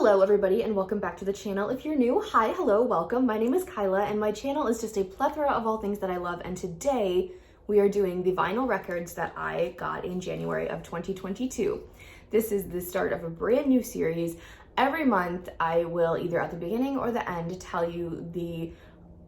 Hello everybody and welcome back to the channel. If you're new, hi, hello, welcome. My name is Kyla and my channel is just a plethora of all things that I love, and today we are doing the vinyl records that I got in January of 2022. This is the start of a brand new series. Every month I will either at the beginning or the end tell you the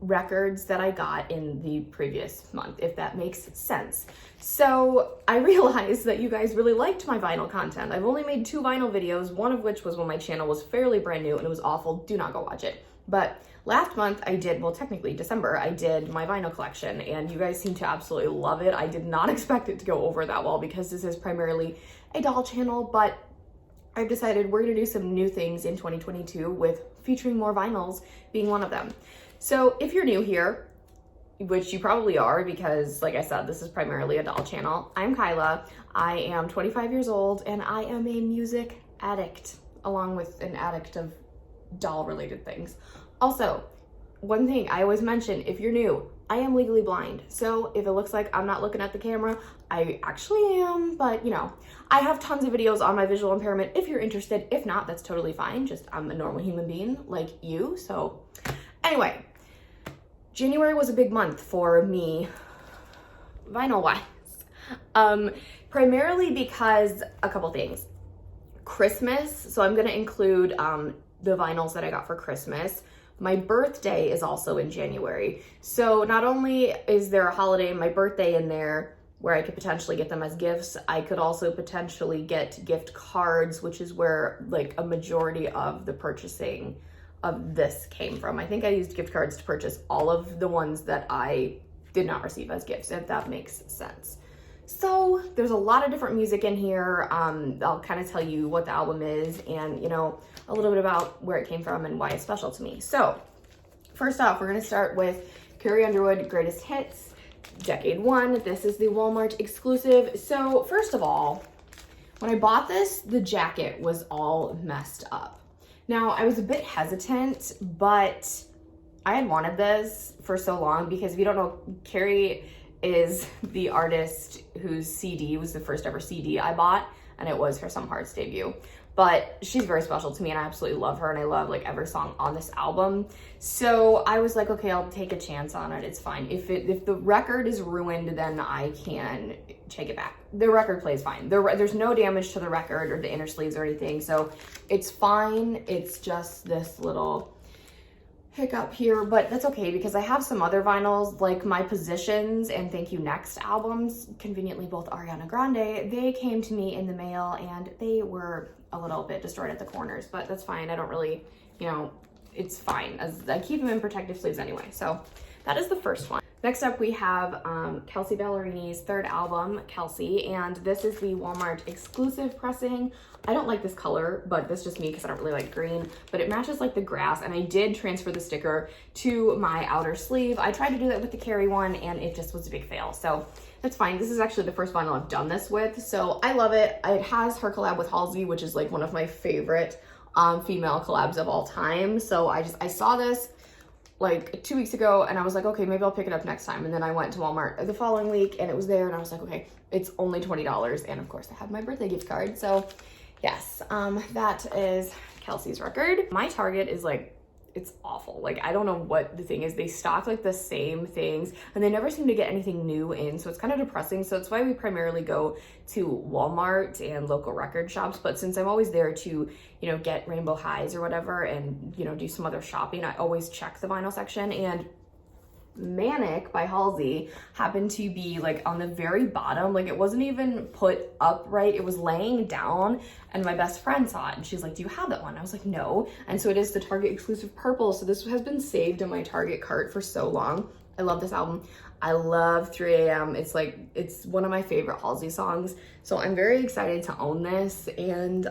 records that I got in the previous month, if that makes sense. So I realized that you guys really liked my vinyl content. I've only made 2 vinyl videos, one of which was when my channel was fairly brand new and it was awful. Do not go watch it. But last month I did, well technically December, I did my vinyl collection and you guys seem to absolutely love it. I did not expect it to go over that well because this is primarily a doll channel, but I've decided we're gonna do some new things in 2022 with featuring more vinyls being one of them. So if you're new here, which you probably are because like I said, this is primarily a doll channel, I'm Kyla. I am 25 years old and I am a music addict, along with an addict of doll related things. Also, one thing I always mention, if you're new, I am legally blind. So if it looks like I'm not looking at the camera, I actually am, but you know, I have tons of videos on my visual impairment if you're interested. If not, that's totally fine. Just I'm a normal human being like you. So anyway, January was a big month for me, vinyl-wise. Primarily because a couple things. Christmas, so I'm gonna include the vinyls that I got for Christmas. My birthday is also in January. So not only is there a holiday and my birthday in there where I could potentially get them as gifts, I could also potentially get gift cards, which is where like a majority of the purchasing of this came from. I think I used gift cards to purchase all of the ones that I did not receive as gifts, if that makes sense. So there's a lot of different music in here. I'll kind of tell you what the album is and, you know, a little bit about where it came from and why it's special to me. So first off, we're gonna start with Carrie Underwood Greatest Hits, Decade 1. This is the Walmart exclusive. So first of all, when I bought this, the jacket was all messed up. Now, I was a bit hesitant, but I had wanted this for so long because if you don't know, Carrie is the artist whose CD was the first ever CD I bought, and it was her Some Hearts debut. But she's very special to me and I absolutely love her and I love like every song on this album. So I was like, okay, I'll take a chance on it. It's fine. If the record is ruined, then I can take it back. The record plays fine. There's no damage to the record or the inner sleeves or anything. So it's fine. It's just this little hiccup here, but that's okay because I have some other vinyls like My Positions and Thank You Next albums, conveniently both Ariana Grande. They came to me in the mail and they were a little bit destroyed at the corners, but that's fine. I don't really, you know, it's fine as I keep them in protective sleeves anyway. So that is the first one. Next up we have Kelsea Ballerini's third album, Kelsea, and this is the Walmart exclusive pressing. I don't like this color, but that's just me because I don't really like green, but it matches like the grass, and I did transfer the sticker to my outer sleeve. I tried to do that with the Carrie one and it just was a big fail, so that's fine. This is actually the first vinyl I've done this with, so I love it. It has her collab with Halsey, which is like one of my favorite female collabs of all time. So I saw this like 2 weeks ago and I was like, okay, maybe I'll pick it up next time. And then I went to Walmart the following week and it was there and I was like, okay, it's only $20. And of course I have my birthday gift card. So yes, that is Kelsea's record. My Target is like, it's awful. Like, I don't know what the thing is. They stock like the same things and they never seem to get anything new in. So it's kind of depressing. So it's why we primarily go to Walmart and local record shops. But since I'm always there to, you know, get Rainbow Highs or whatever and, you know, do some other shopping, I always check the vinyl section. And Manic by Halsey happened to be like on the very bottom. Like it wasn't even put upright, it was laying down, and my best friend saw it and she's like, do you have that one? I was like, no. And so it is the Target exclusive purple. So this has been saved in my Target cart for so long. I love this album. I love 3 AM. It's like, it's one of my favorite Halsey songs. So I'm very excited to own this. And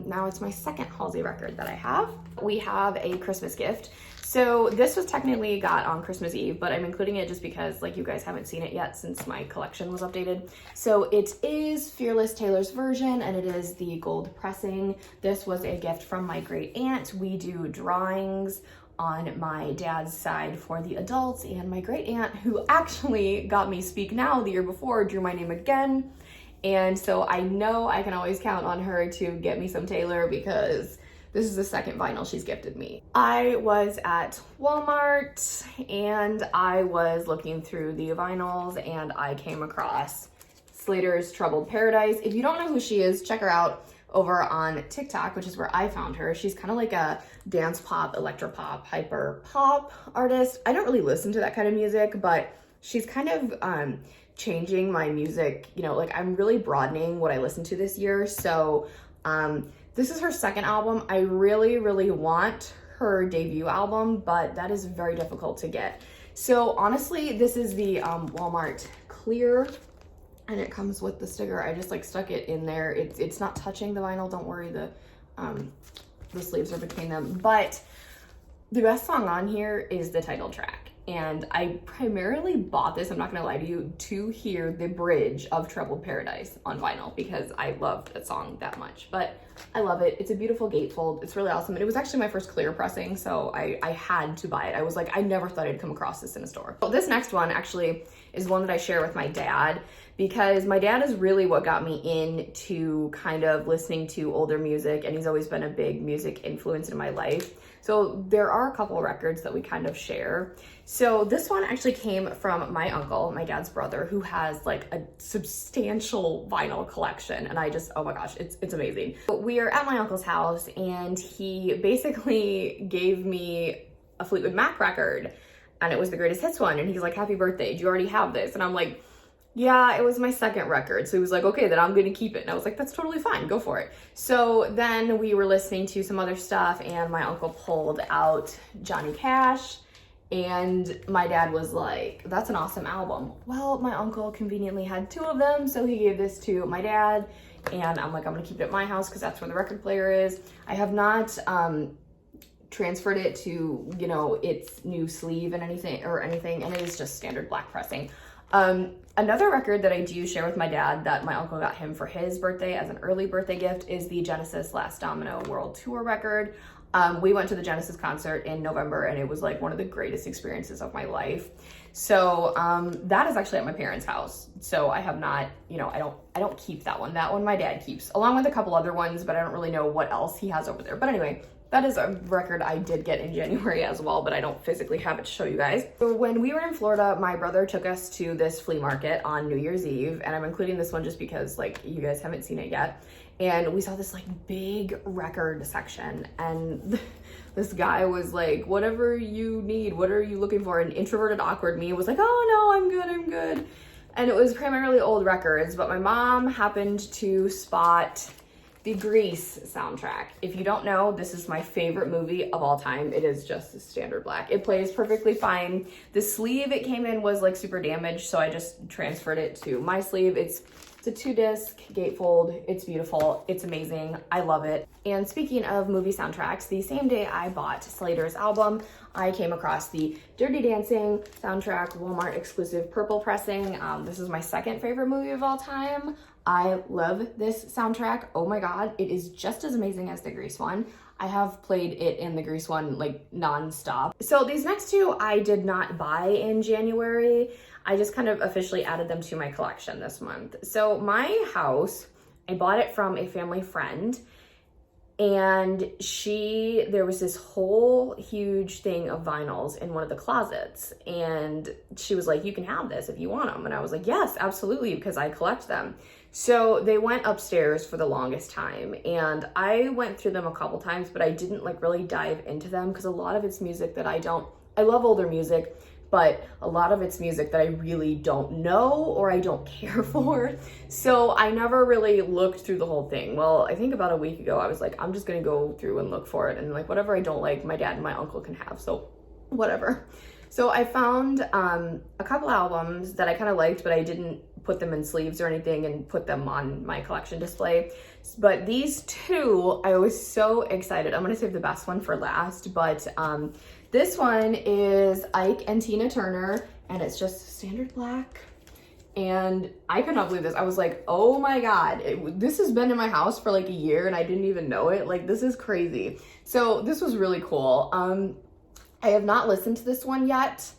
now it's my second Halsey record that I have. We have a Christmas gift. So this was technically got on Christmas Eve, but I'm including it just because like you guys haven't seen it yet since my collection was updated. So it is Fearless Taylor's version and it is the gold pressing. This was a gift from my great aunt. We do drawings on my dad's side for the adults, and my great aunt, who actually got me Speak Now the year before, drew my name again. And so I know I can always count on her to get me some Taylor because This is the second vinyl she's gifted me. I was at Walmart and I was looking through the vinyls and I came across Slayter's Troubled Paradise. If you don't know who she is, check her out over on TikTok, which is where I found her. She's kind of like a dance pop, electropop, hyper pop artist. I don't really listen to that kind of music, but she's kind of changing my music, you know, like I'm really broadening what I listen to this year. So this is her second album. I really, really want her debut album, but that is very difficult to get. So honestly, this is the Walmart Clear, and it comes with the sticker. I just like stuck it in there. It's not touching the vinyl, don't worry, the sleeves are between them. But the best song on here is the title track. And I primarily bought this, I'm not gonna lie to you, to hear the bridge of Troubled Paradise on vinyl because I love that song that much. But I love it. It's a beautiful gatefold. It's really awesome. And it was actually my first Clear pressing, so I had to buy it. I was like, I never thought I'd come across this in a store. So this next one actually is one that I share with my dad because my dad is really what got me into kind of listening to older music, and he's always been a big music influence in my life. So there are a couple records that we kind of share. So this one actually came from my uncle, my dad's brother, who has like a substantial vinyl collection. And I just, oh my gosh, it's amazing. We are at my uncle's house and he basically gave me a Fleetwood Mac record and it was the greatest hits one. And he's like, happy birthday, do you already have this? And I'm like, yeah, it was my second record. So he was like, okay, then I'm gonna keep it. And I was like, that's totally fine, go for it. So then we were listening to some other stuff and my uncle pulled out Johnny Cash and my dad was like, that's an awesome album. Well, my uncle conveniently had two of them, so he gave this to my dad and I'm like, I'm gonna keep it at my house because that's where the record player is. I have not transferred it to, you know, its new sleeve and anything, and it is just standard black pressing. Another record that I do share with my dad that my uncle got him for his birthday as an early birthday gift is the Genesis Last Domino World Tour record. We went to the Genesis concert in November and it was like one of the greatest experiences of my life. So that is actually at my parents' house. So I have not, you know, I don't keep that one. That one my dad keeps, along with a couple other ones, but I don't really know what else he has over there. But anyway, that is a record I did get in January as well, but I don't physically have it to show you guys. So when we were in Florida, my brother took us to this flea market on New Year's Eve, and I'm including this one just because like you guys haven't seen it yet. And we saw this like big record section, and this guy was like, whatever you need, what are you looking for? And introverted awkward me was like, oh no, I'm good. And it was primarily old records, but my mom happened to spot the Grease soundtrack. If you don't know, this is my favorite movie of all time. It is just standard black. It plays perfectly fine. The sleeve it came in was like super damaged, so I just transferred it to my sleeve. It's a 2-disc gatefold. It's beautiful. It's amazing. I love it. And speaking of movie soundtracks, the same day I bought Slayter's album, I came across the Dirty Dancing soundtrack, Walmart exclusive purple pressing. This is my second favorite movie of all time. I love this soundtrack. Oh my God, it is just as amazing as the Grease one. I have played it in the Grease one like nonstop. So these next two I did not buy in January. I just kind of officially added them to my collection this month. So my house, I bought it from a family friend, and there was this whole huge thing of vinyls in one of the closets, and she was like, you can have this if you want them. And I was like, yes, absolutely, because I collect them. So they went upstairs for the longest time, and I went through them a couple times, but I didn't like really dive into them because a lot of it's music that I love older music, but a lot of it's music that I really don't know or I don't care for. So I never really looked through the whole thing. Well, I think about a week ago, I was like, I'm just gonna go through and look for it. And like, whatever I don't like, my dad and my uncle can have, so whatever. So I found a couple albums that I kind of liked, but I didn't put them in sleeves or anything and put them on my collection display. But these two, I was so excited. I'm gonna save the best one for last, but this one is Ike and Tina Turner, and it's just standard black. And I could not believe this. I was like, oh my God, this has been in my house for like a year and I didn't even know it. Like, this is crazy. So this was really cool. I have not listened to this one yet,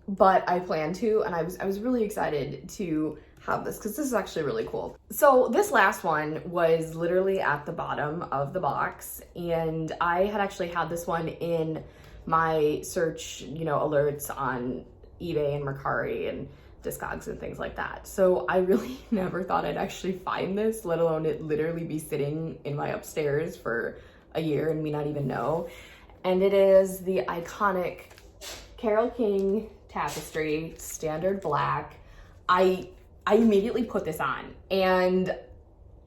but I plan to, and I was really excited to have this because this is actually really cool. So this last one was literally at the bottom of the box, and I had actually had this one in my search, alerts on eBay and Mercari and Discogs and things like that. So I really never thought I'd actually find this, let alone it literally be sitting in my upstairs for a year and me not even know. And it is the iconic Carole King Tapestry, standard black. I immediately put this on, and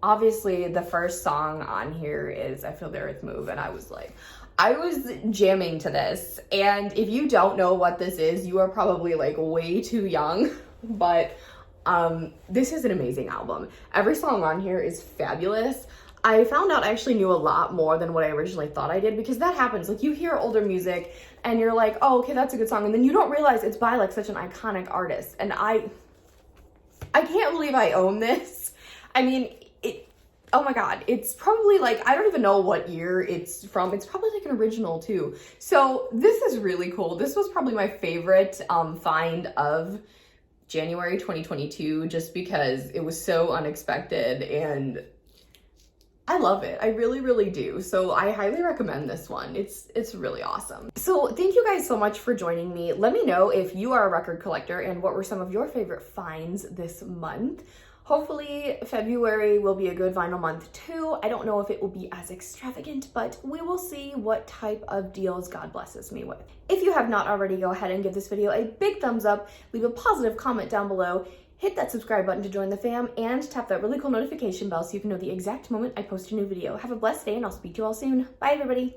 obviously the first song on here is I Feel the Earth Move, and I was jamming to this. And if you don't know what this is, you are probably like way too young, but this is an amazing album. Every song on here is fabulous. I found out I actually knew a lot more than what I originally thought I did, because that happens. Like, you hear older music and you're like, oh, okay, that's a good song, and then you don't realize it's by like such an iconic artist. And I can't believe I own this. I mean, oh my God, it's probably like, I don't even know what year it's from. It's probably like an original too. So this is really cool. This was probably my favorite find of January 2022, just because it was so unexpected, and I love it. I really, really do. So I highly recommend this one. It's really awesome. So thank you guys so much for joining me. Let me know if you are a record collector and what were some of your favorite finds this month. Hopefully February will be a good vinyl month too. I don't know if it will be as extravagant, but we will see what type of deals God blesses me with. If you have not already, go ahead and give this video a big thumbs up, leave a positive comment down below, hit that subscribe button to join the fam, and tap that really cool notification bell so you can know the exact moment I post a new video. Have a blessed day, and I'll speak to you all soon. Bye, everybody.